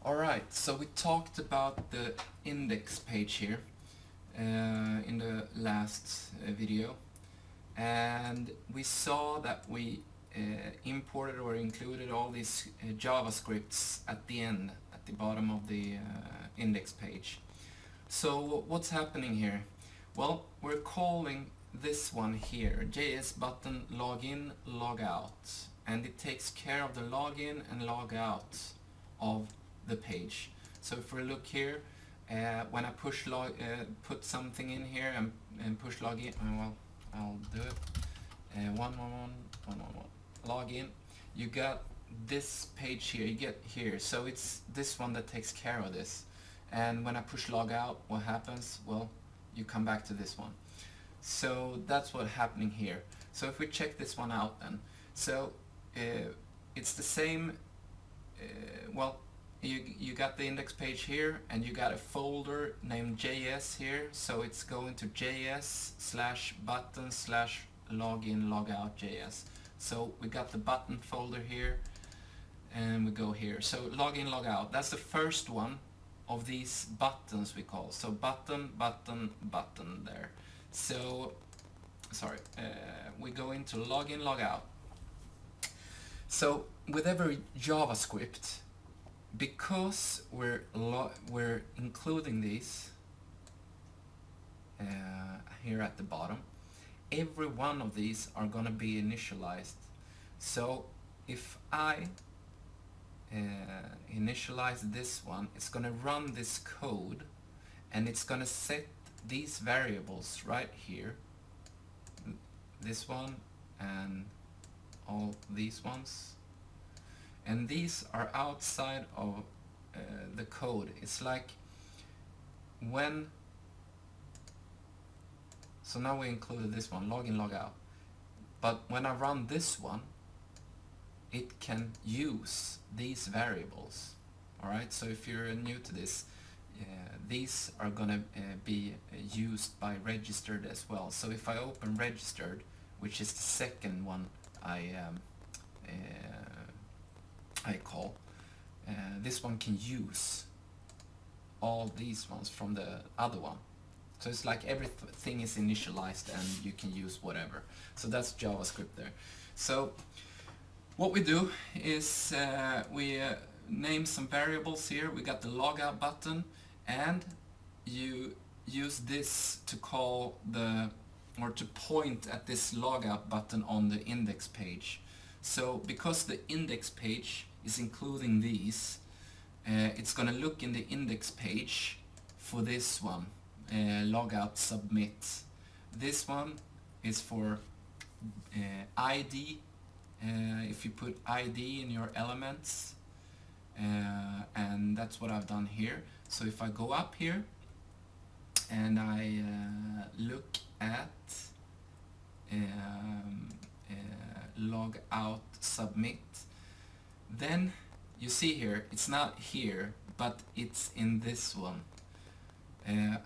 Alright, so we talked about the index page here in the last video, and we saw that we imported or included all these JavaScripts at the end, at the bottom of the index page. So what's happening here? Well, we're calling this one here, JS button login logout, and it takes care of the login and logout of the page. So if we look here, when I push put something in here and push login, well, I'll do it. 111 login. You got this page here. You get here. So it's this one that takes care of this. And when I push log out, what happens? Well, you come back to this one. So that's what's happening here. So if we check this one out, then so it's the same. Well, you got the index page here, and you got a folder named JS here, so it's going to JS/button/login logout JS. So we got the button folder here, and we go here. So login logout, that's the first one of these buttons we call. So button, button, button there. So sorry, we go into login logout. So with every JavaScript, because we're including these here at the bottom, every one of these are going to be initialized. So if I initialize this one, it's going to run this code, and it's going to set these variables right here, this one and all these ones. And these are outside of the code. It's like when, so now we included this one, login logout, but when I run this one, it can use these variables. Alright, so if you're new to this, these are gonna be used by registered as well. So if I open registered, which is the second one I call, this one can use all these ones from the other one. So it's like everything is initialized and you can use whatever. So that's JavaScript there. So what we do is we name some variables here. We got the logout button, and you use this to call the, or to point at this logout button on the index page. So because the index page is including these, it's going to look in the index page for this one, logout submit. This one is for ID, if you put ID in your elements, and that's what I've done here. So if I go up here and I look at log out submit, then you see here it's not here, but it's in this one.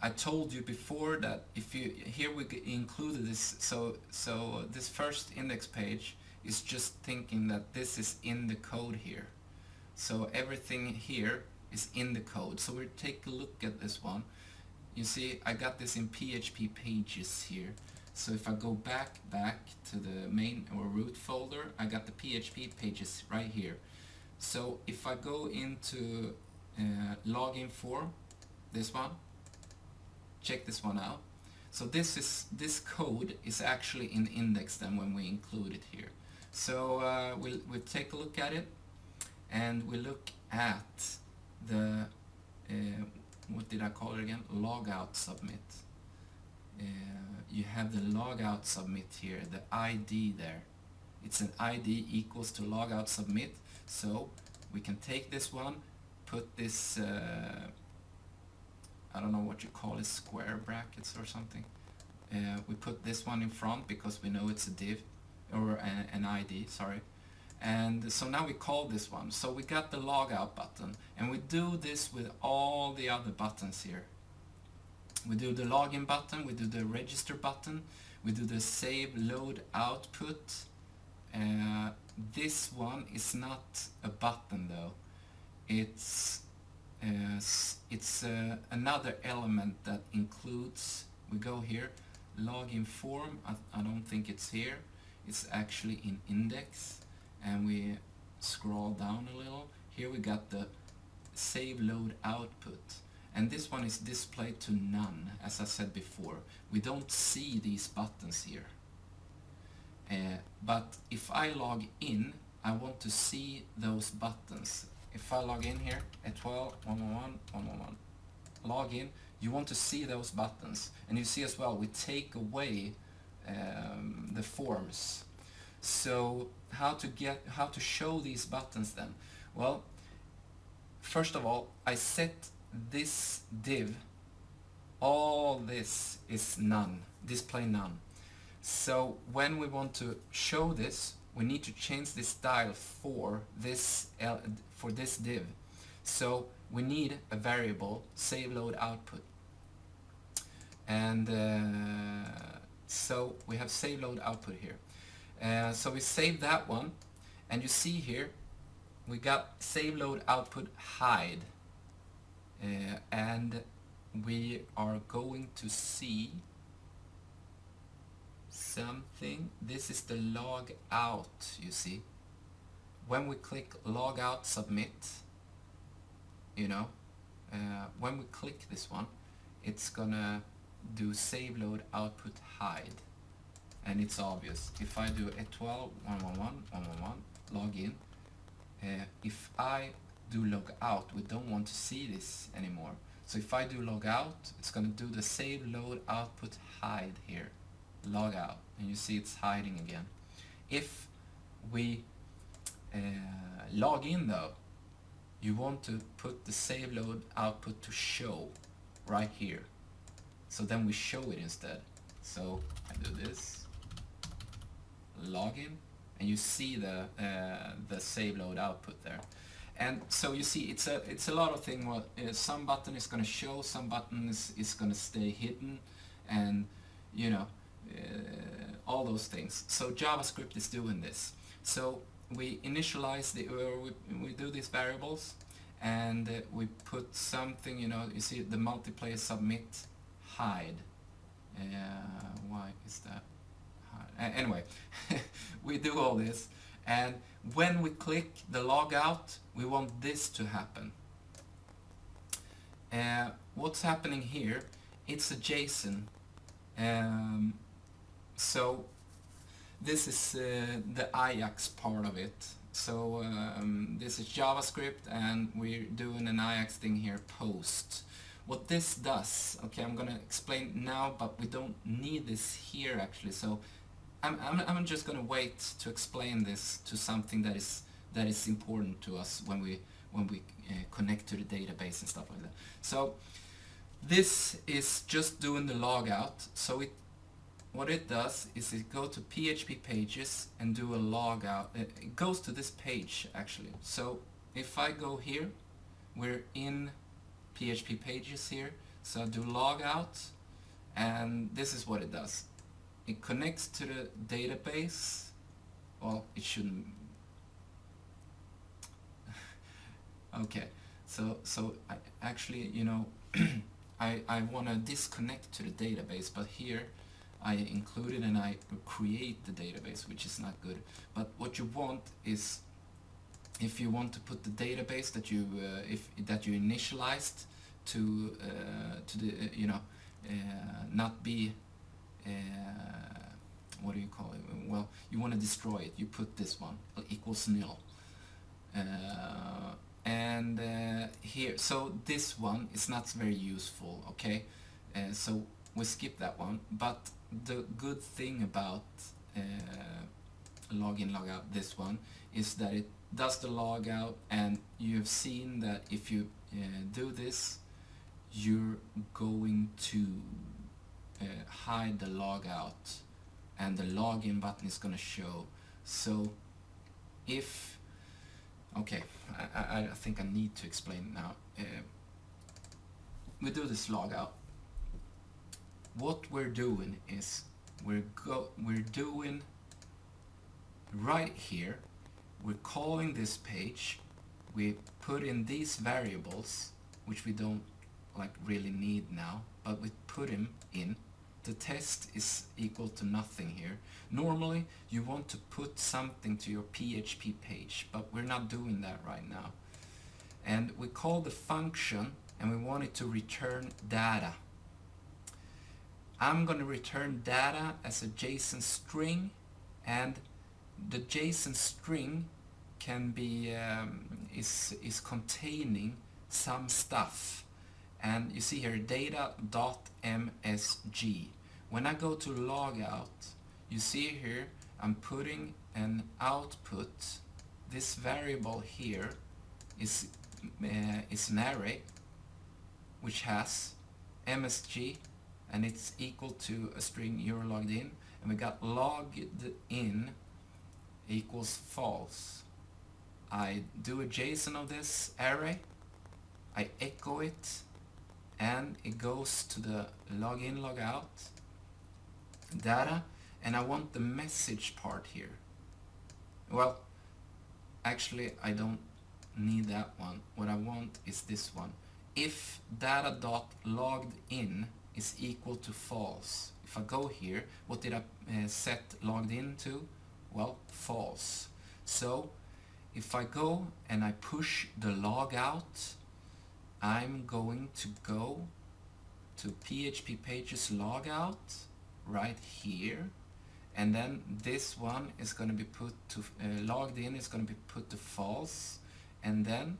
I told you before that if you here we included this, so this first index page is just thinking that this is in the code here, so everything here is in the code. So we'll take a look at this one. You see I got this in PHP pages here. So if I go back to the main or root folder, I got the PHP pages right here. So if I go into login form, this one, check this one out. So this code is actually in index then when we include it here. So we'll take a look at it, and we look at the what did I call it again? Logout submit. You have the logout submit here, the ID there. It's an ID equals to logout submit. So we can take this one, put this, I don't know what you call it, square brackets or something. We put this one in front because we know it's a div, or an ID, sorry. And so now we call this one. So we got the logout button, and we do this with all the other buttons here. We do the login button, we do the register button, we do the save load output. This one is not a button though. It's it's another element that includes, we go here, login form, I don't think it's here, it's actually in index, and we scroll down a little, here we got the save load output, and this one is displayed to none, as I said before. We don't see these buttons here, but if I log in, I want to see those buttons. If I log in here at 12, 111, 111, log in, you want to see those buttons. And you see as well, we take away the forms. So how to show these buttons then? Well, first of all, I set this div, all this is none, display none. So when we want to show this, we need to change the style for this div. So we need a variable save load output, and so we have save load output here. So we save that one, and you see here we got save load output hide, and we are going to see something. This is the log out, you see. When we click log out submit, you know, when we click this one, it's gonna do save load output hide, and it's obvious. If I do a 12 111 111 log in, if I do log out, we don't want to see this anymore. So if I do log out, it's gonna do the save load output hide here, log out, and you see it's hiding again. If we log in though, you want to put the save load output to show right here, so then we show it instead. So I do this, log in, and you see the save load output there. And so you see it's a lot of things. What some button is going to show, some button is going to stay hidden, and you know, all those things. So JavaScript is doing this. So we initialize we do these variables, and we put something, you know, you see the multiplayer submit hide. Why is that hide? Anyway, we do all this, and when we click the logout, we want this to happen. What's happening here? It's a JSON. So this is the Ajax part of it. So this is JavaScript, and we're doing an Ajax thing here, post. What this does, okay, I'm gonna explain now, but we don't need this here actually. So I'm just gonna wait to explain this to something that is important to us when we connect to the database and stuff like that. So this is just doing the logout. So what it does is it go to PHP pages and do a logout. It goes to this page actually. So if I go here, we're in PHP pages here. So I do logout, and this is what it does. It connects to the database. Well, it shouldn't. Okay, so I actually, you know, I want to disconnect to the database, but here I include it and I create the database, which is not good. But what you want is, if you want to put the database that you initialized to the you know, not be what do you call it? Well, you want to destroy it. You put this one equals nil. And here, so this one is not very useful, okay? So we skip that one. But the good thing about login, logout, this one, is that it does the logout, and you've seen that if you do this, you're going to hide the logout, and the login button is going to show. So if, okay, I think I need to explain now. We do this logout. What we're doing is we're doing right here, we're calling this page, we put in these variables, which we don't like really need now, but we put him in. The test is equal to nothing here. Normally you want to put something to your PHP page, but we're not doing that right now. And we call the function and we want it to return data. I'm going to return data as a JSON string, and the JSON string can be is containing some stuff. And you see here data.msg. When I go to logout, you see here I'm putting an output. This variable here is an array which has msg, and it's equal to a string you're logged in, and we got logged in equals false. I do a JSON of this array, I echo it, and it goes to the login logout data, and I want the message part here. Well, actually I don't need that one. What I want is this one. If data.loggedIn is equal to false. If I go here, what did I set logged in to? Well, false. So if I go and I push the logout, I'm going to go to PHP pages logout right here, and then this one is going to be put to logged in is going to be put to false, and then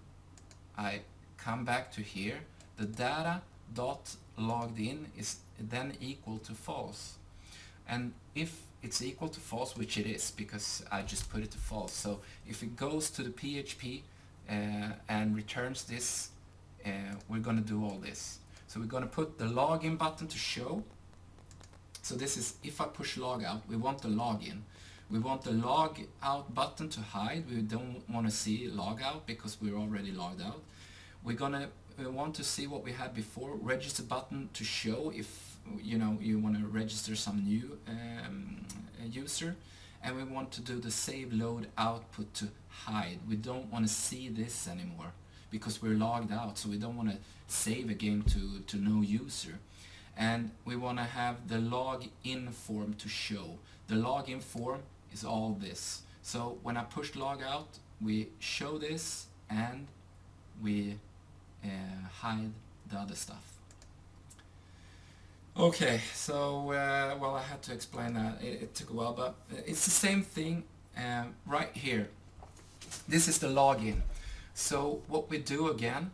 I come back to here. The data dot logged in is then equal to false, and if it's equal to false, which it is because I just put it to false, so if it goes to the PHP and returns this, we're going to do all this. So we're going to put the login button to show. So this is, if I push logout, we want the login. We want the log out button to hide. We don't want to see logout because we're already logged out. We want to see what we had before, register button to show if you want to register some new user, and we want to do the save load output to hide. We don't want to see this anymore because we're logged out, so we don't want to save a game to no user. And we want to have the login form to show. The login form is all this. So when I push logout, we show this and we hide the other stuff. Okay, so well, I had to explain that. It took a while, but it's the same thing right here. This is the login. So what we do again,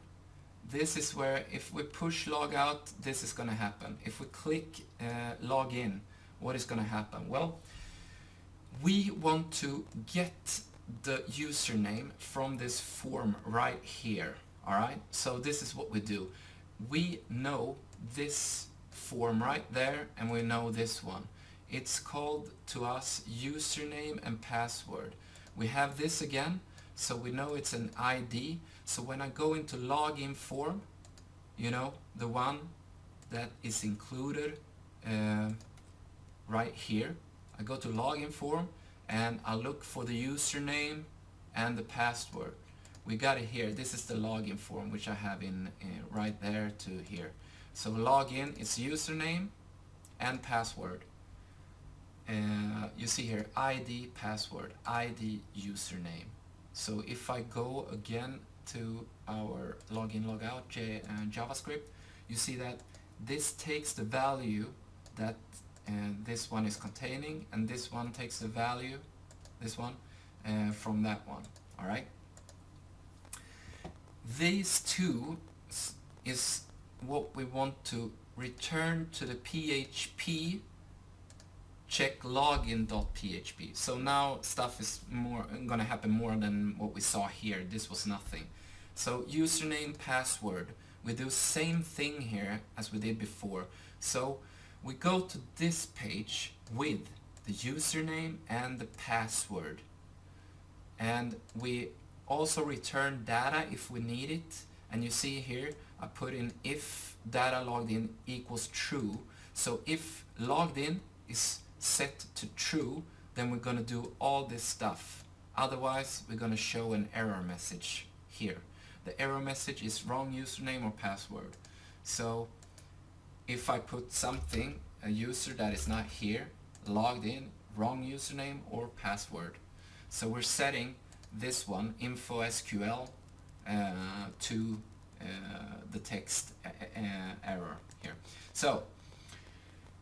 this is where if we push logout, this is going to happen. If we click login, what is going to happen? Well, we want to get the username from this form right here. All right, so this is what we do. We know this form right there, and we know this one. It's called to us username and password. We have this again, so we know it's an ID. So when I go into login form, the one that is included right here, I go to login form and I look for the username and the password. We got it here. This is the login form, which I have in right there to here. So login is username and password. You see here ID password, ID username. So if I go again to our login logout JavaScript, you see that this takes the value that this one is containing, and this one takes the value, this one, from that one. All right. These two is what we want to return to the PHP check login.php. So now stuff is going to happen more than what we saw here. This was nothing. So username, password. We do same thing here as we did before. So we go to this page with the username and the password. And we also return data if we need it. And you see here, I put in if data logged in equals true. So if logged in is set to true, then we're going to do all this stuff. Otherwise, we're going to show an error message here. the error message is wrong username or password. So if I put something, a user that is not here, logged in, wrong username or password. So we're setting this one, info SQL, to the text error here. So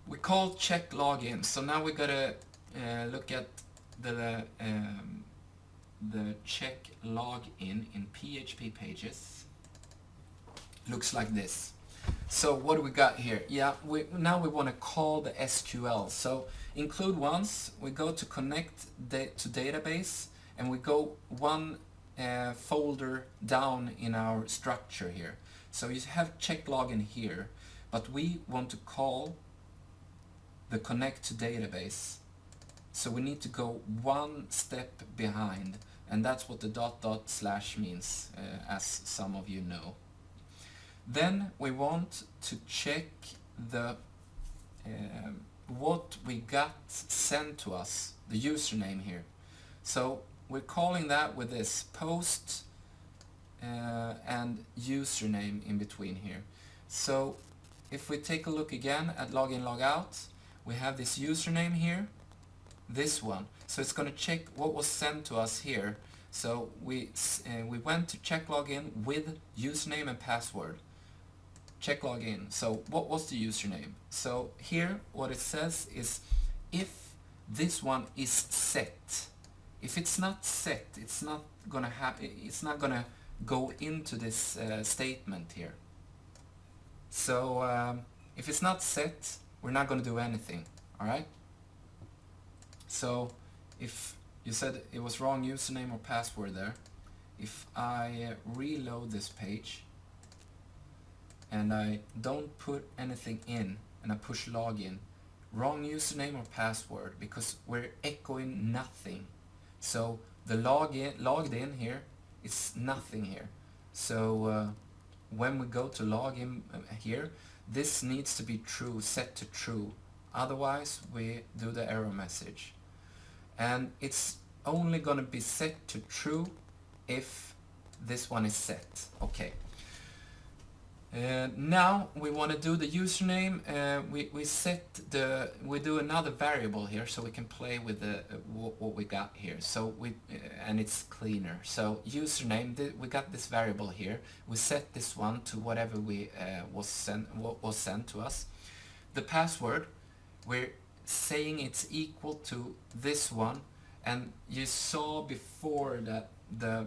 we call check login. So now we gotta look at the check login in PHP pages. Looks like this. So what do we got here? Yeah, now we want to call the SQL. So include once, we go to connect to database, and we go one folder down in our structure here. So you have check login here, but we want to call the connect to database. So we need to go one step behind, and that's what the ... means, as some of you know. Then we want to check the what we got sent to us, the username here. So we're calling that with this post and username in between here. So if we take a look again at login logout, we have this username here, this one. So it's going to check what was sent to us here. So we went to check login with username and password. Check login. So what was the username? So here what it says is if this one is set. If it's not set, it's not gonna go into this statement here. So if it's not set, we're not gonna do anything. All right. So if you said it was wrong username or password there, if I reload this page and I don't put anything in and I push login, wrong username or password, because we're echoing nothing. So the logged in here is nothing here. So when we go to login here, this needs to be true, set to true. Otherwise we do the error message. And it's only going to be set to true if this one is set. Okay. Now we want to do the username. We do another variable here so we can play with the what we got here. So and it's cleaner. So username, we got this variable here. We set this one to whatever what was sent to us. The password, we're saying it's equal to this one, and you saw before that the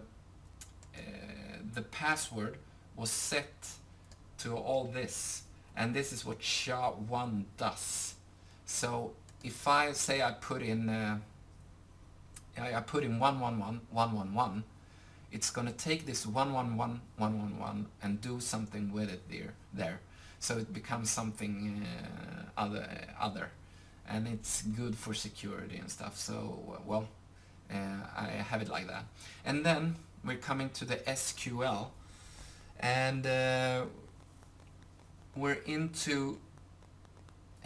password was set to all this, and this is what SHA-1 does. So if I say I put in 111, it's gonna take this 111 and do something with it there. So it becomes something other, and it's good for security and stuff. So well, I have it like that. And then we're coming to the SQL, and we're into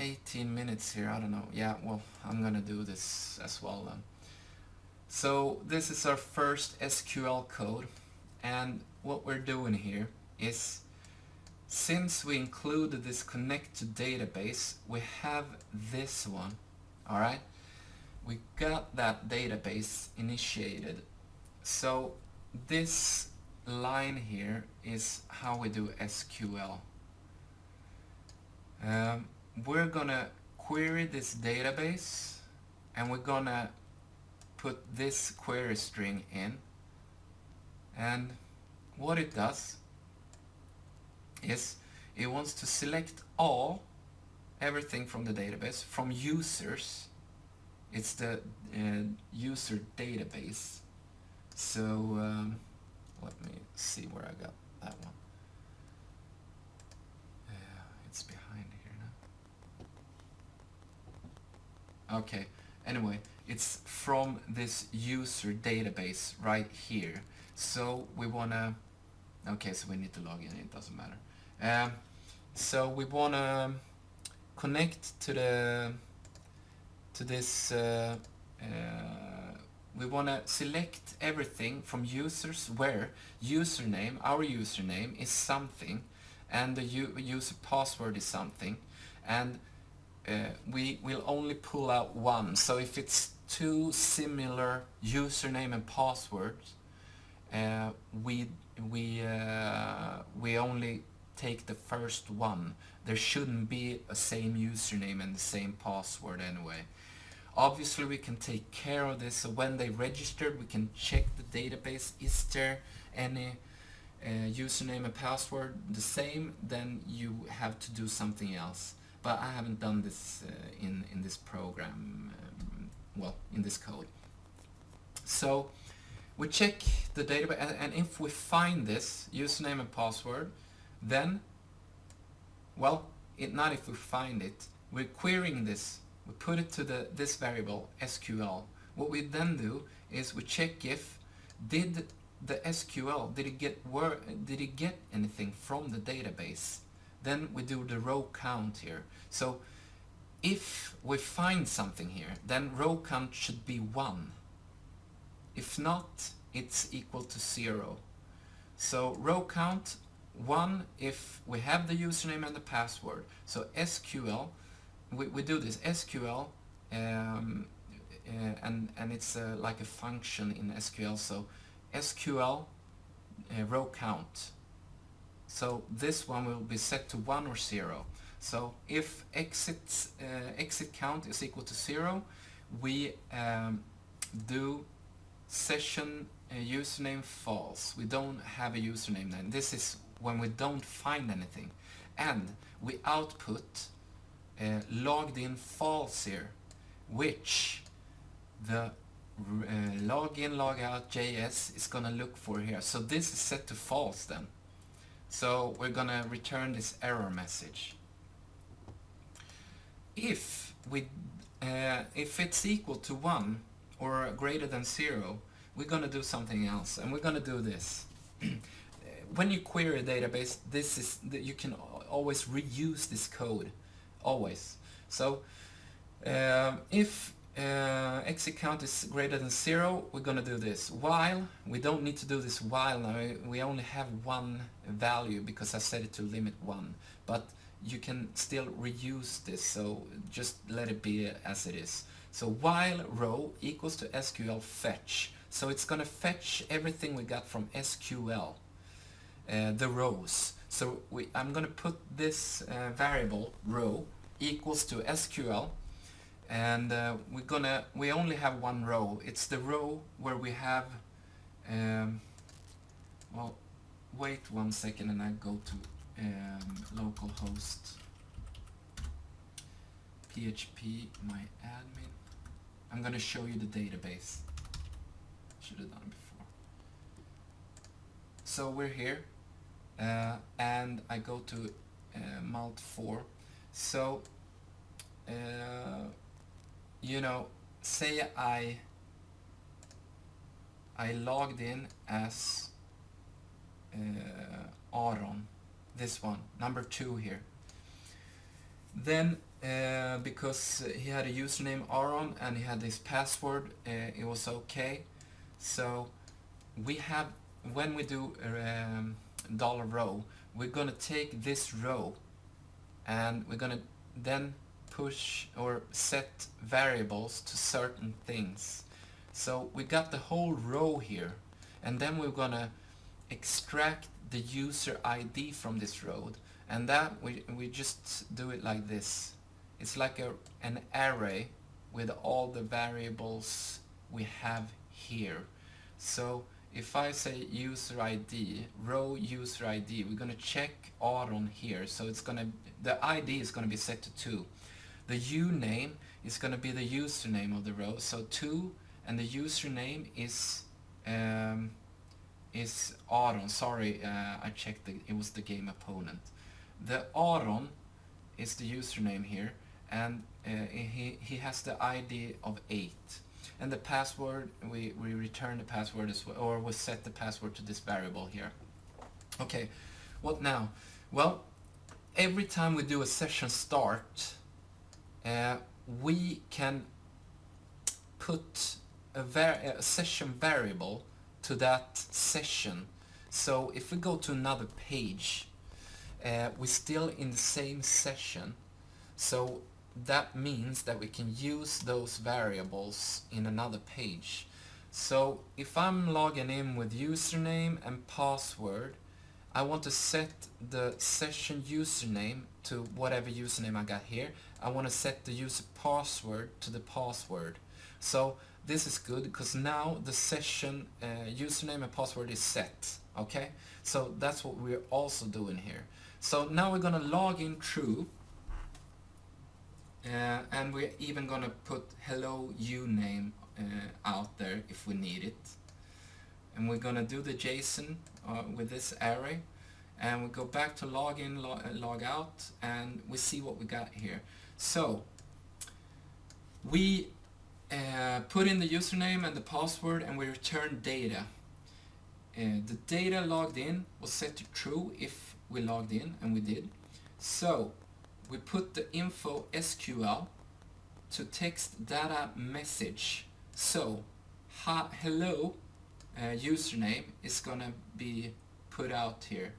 18 minutes here. I don't know. Yeah, well, I'm gonna do this as well then. So this is our first SQL code, and what we're doing here is, since we included this connect to database, we have this one. All right, we got that database initiated. So this line here is how we do SQL. We're gonna query this database, and we're gonna put this query string in, and what it does is it wants to select everything from the database, from users. It's the user database. So let me see where I got that one. It's behind here now. Okay, anyway, it's from this user database right here. So we wanna, okay, so we need to log in, it doesn't matter. So we wanna connect to this we want to select everything from users where username, our username is something, and the user password is something, and we will only pull out one. So if it's two similar username and passwords, we only take the first one. There shouldn't be a same username and the same password anyway. Obviously we can take care of this, so when they registered we can check the database. Is there any username and password the same? Then you have to do something else. But I haven't done this in this program, well, in this code. So we check the database, and if we find this username and password, then, well, not if we find it, we're querying this. We put it to this variable SQL. What we then do is we check if did the SQL did it get anything from the database. Then we do the row count here. So if we find something here, then row count should be 1. If not, it's equal to 0. So row count 1 if we have the username and the password. So SQL, we do this SQL, and it's like a function in SQL. So SQL row count. So this one will be set to 1 or 0. So if exit count is equal to 0, we do session username false. We don't have a username then. This is when we don't find anything. And we output logged in false here, which the login logout JS is gonna look for here. So this is set to false then. So we're gonna return this error message. If it's equal to 1 or greater than 0, we're gonna do something else, and we're gonna do this. When you query a database, you can always reuse this code, always. So if exit count is greater than 0, we're gonna do this. While, we don't need to do this while now, we only have one value because I set it to limit 1, but you can still reuse this, so just let it be as it is. So while row equals to SQL fetch, so it's gonna fetch everything we got from SQL, the rows. So I'm gonna put this variable row equals to SQL, and we only have one row. It's the row where we have well, wait 1 second and I go to localhost PHP my admin. I'm gonna show you the database. Should have done it before. So we're here, and I go to mult4. So you know, say I logged in as Aron, this one, number 2 here. Then because he had a username Aron and he had this password, it was okay. So we have, when we do $row, we're gonna take this row and we're gonna then push or set variables to certain things. So we got the whole row here, and then we're gonna extract the user ID from this row, and that we just do it like this. It's like an array with all the variables we have here. So if I say user ID, row user ID, we're gonna check Aron here. So it's the ID is gonna be set to 2. The uname is gonna be the username of the row, so 2, and the username is Aron. Sorry, I checked it was the game opponent. The Aron is the username here, and he has the ID of 8. And the password, we return the password as well, or we set the password to this variable here. Okay, what now? Well, every time we do a session start, we can put a session variable to that session. So if we go to another page, we're still in the same session. So that means that we can use those variables in another page. So if I'm logging in with username and password, I want to set the session username to whatever username I got here. I want to set the user password to the password. So this is good because now the session username and password is set. Okay, so that's what we're also doing here. So now we're gonna log in true, and we're even gonna put hello uname out there if we need it. And we're gonna do the JSON with this array, and we go back to login, log out, and we see what we got here. So we put in the username and the password, and we return data. The data logged in was set to true if we logged in, and we did. So we put the info SQL to text data message. So hello username is gonna be put out here.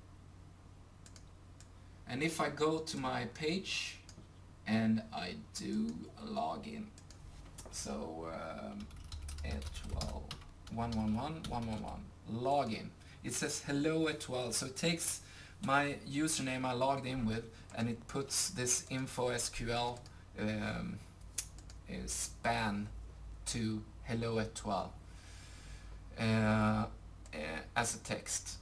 And if I go to my page and I do a login, so at 111 login, it says hello at 12, so it takes my username I logged in with and it puts this info SQL span to hello at 12 as a text.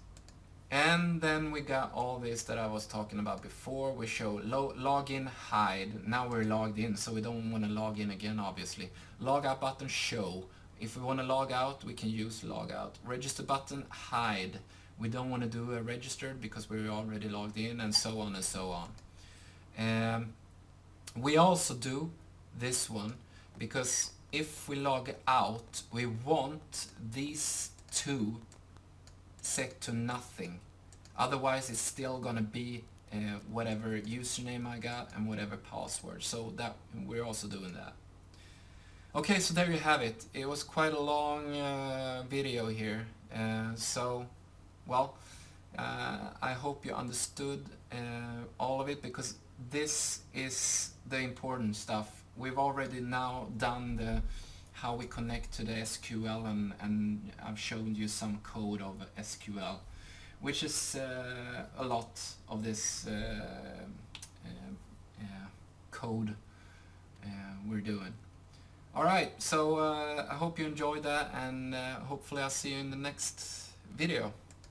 And then we got all this that I was talking about before. We show login hide. Now we're logged in, so we don't want to log in again, obviously. Logout button show. If we want to log out, we can use logout. Register button hide. We don't want to do a registered because we're already logged in, and so on and so on. We also do this one because if we log out, we want these two set to nothing. Otherwise it's still gonna be whatever username I got and whatever password. So that we're also doing that. Okay, so there you have it. It was quite a long video here. So, well, I hope you understood all of it, because this is the important stuff. We've already now done the how we connect to the SQL, and I've shown you some code of SQL, which is a lot of this code we're doing. Alright, so I hope you enjoyed that, and hopefully I'll see you in the next video.